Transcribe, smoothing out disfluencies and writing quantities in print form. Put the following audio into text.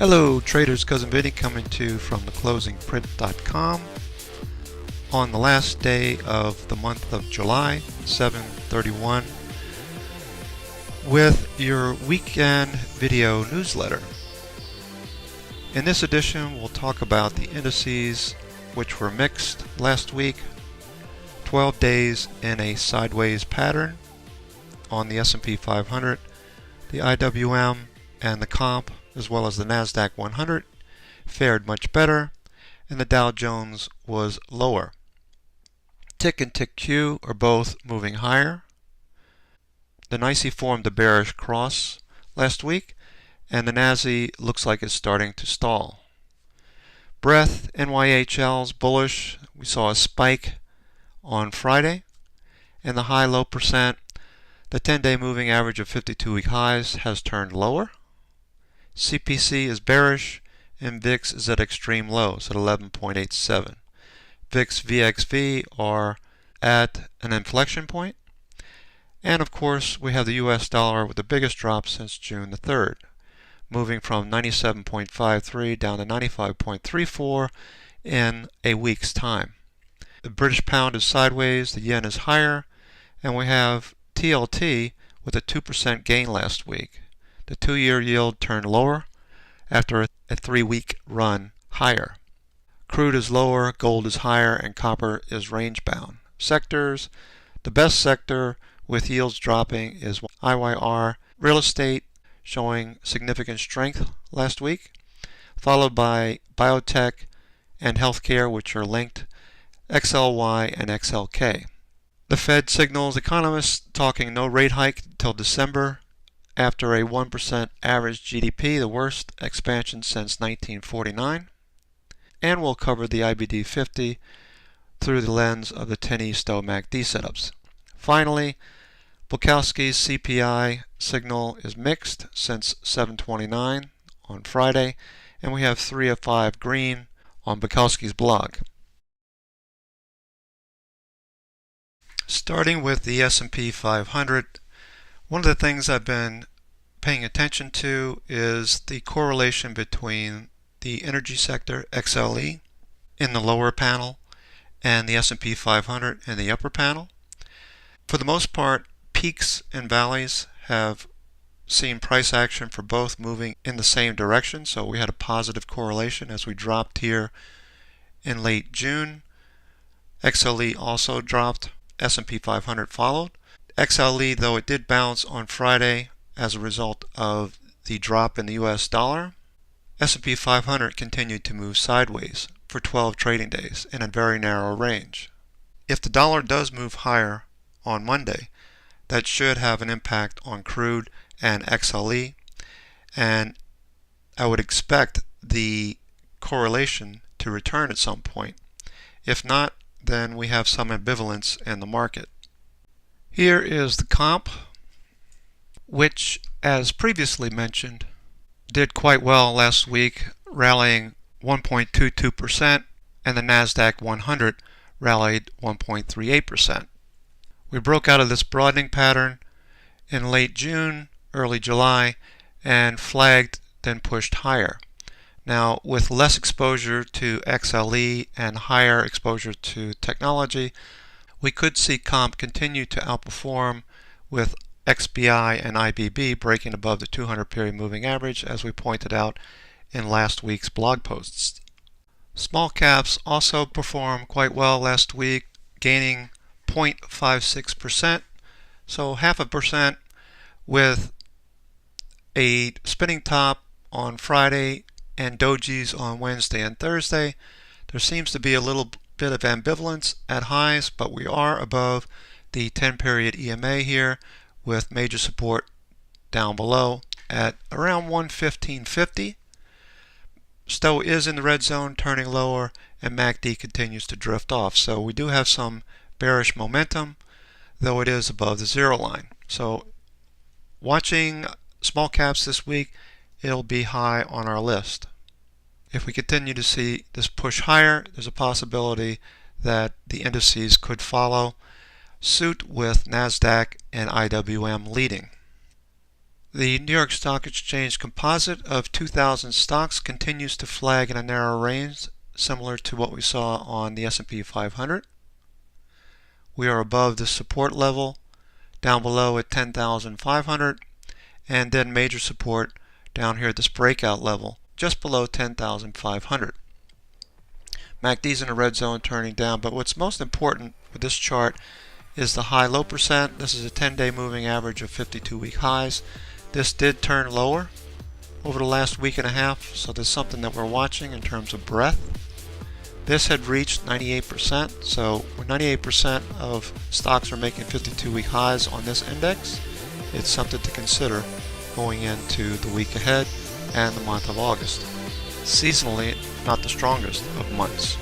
Hello traders, Cousin Vinny coming to you from theclosingprint.com on the last day of the month of July, 7/31, with your weekend video newsletter. In this edition we'll talk about the indices which were mixed last week, 12 days in a sideways pattern on the S&P 500, the IWM and the comp as well as the NASDAQ 100 fared much better, and the Dow Jones was lower. Tick and Tick Q are both moving higher. The NYSE formed a bearish cross last week, and the NASI looks like it's starting to stall. Breath NYHL's bullish. We saw a spike on Friday, and the high-low percent, the 10-day moving average of 52-week highs, has turned lower. CPC is bearish, and VIX is at extreme lows at 11.87. VIX VXV are at an inflection point. And of course, we have the US dollar with the biggest drop since June the 3rd, moving from 97.53 down to 95.34 in a week's time. The British pound is sideways, the yen is higher, and we have TLT with a 2% gain last week. The 2-year yield turned lower after a 3-week run higher. Crude is lower, gold is higher, and copper is range-bound. Sectors: the best sector with yields dropping is IYR, real estate showing significant strength last week, followed by biotech and healthcare, which are linked, XLY and XLK. The Fed signals economists talking no rate hike until December, after a 1% average GDP, the worst expansion since 1949. And we'll cover the IBD 50 through the lens of the 10E Stow MACD setups. Finally, Bukowski's CPI signal is mixed since 7/29 on Friday, and we have 3 of 5 green on Bukowski's blog. Starting with the S&P 500, one of the things I've been paying attention to is the correlation between the energy sector, XLE, in the lower panel and the S&P 500 in the upper panel. For the most part, peaks and valleys have seen price action for both moving in the same direction, so we had a positive correlation as we dropped here in late June. XLE also dropped, S&P 500 followed. XLE, though it did bounce on Friday as a result of the drop in the US dollar, S&P 500 continued to move sideways for 12 trading days in a very narrow range. If the dollar does move higher on Monday, that should have an impact on crude and XLE, and I would expect the correlation to return at some point. If not, then we have some ambivalence in the market. Here is the comp, which, as previously mentioned, did quite well last week, rallying 1.22%, and the NASDAQ 100 rallied 1.38%. We broke out of this broadening pattern in late June, early July, and flagged, then pushed higher. Now, with less exposure to XLE and higher exposure to technology, we could see comp continue to outperform, with XBI and IBB breaking above the 200 period moving average, as we pointed out in last week's blog posts. Small caps also performed quite well last week, gaining 0.56%, so 0.5%, with a spinning top on Friday and dojis on Wednesday and Thursday. There seems to be a little bit of ambivalence at highs, but we are above the 10-period EMA here, with major support down below at around 115.50. Stow is in the red zone, turning lower, and MACD continues to drift off. So we do have some bearish momentum, though it is above the zero line. So watching small caps this week, it'll be high on our list. If we continue to see this push higher, there's a possibility that the indices could follow suit, with NASDAQ and IWM leading. The New York Stock Exchange composite of 2,000 stocks continues to flag in a narrow range, similar to what we saw on the S&P 500. We are above the support level, down below at 10,500, and then major support down here at this breakout level, just below 10,500. MACD's in a red zone turning down, but what's most important with this chart is the high-low percent. This is a 10-day moving average of 52-week highs. This did turn lower over the last week and a half, so there's something that we're watching in terms of breadth. This had reached 98%, so when 98% of stocks are making 52-week highs on this index, it's something to consider going into the week ahead and the month of August. Seasonally, not the strongest of months.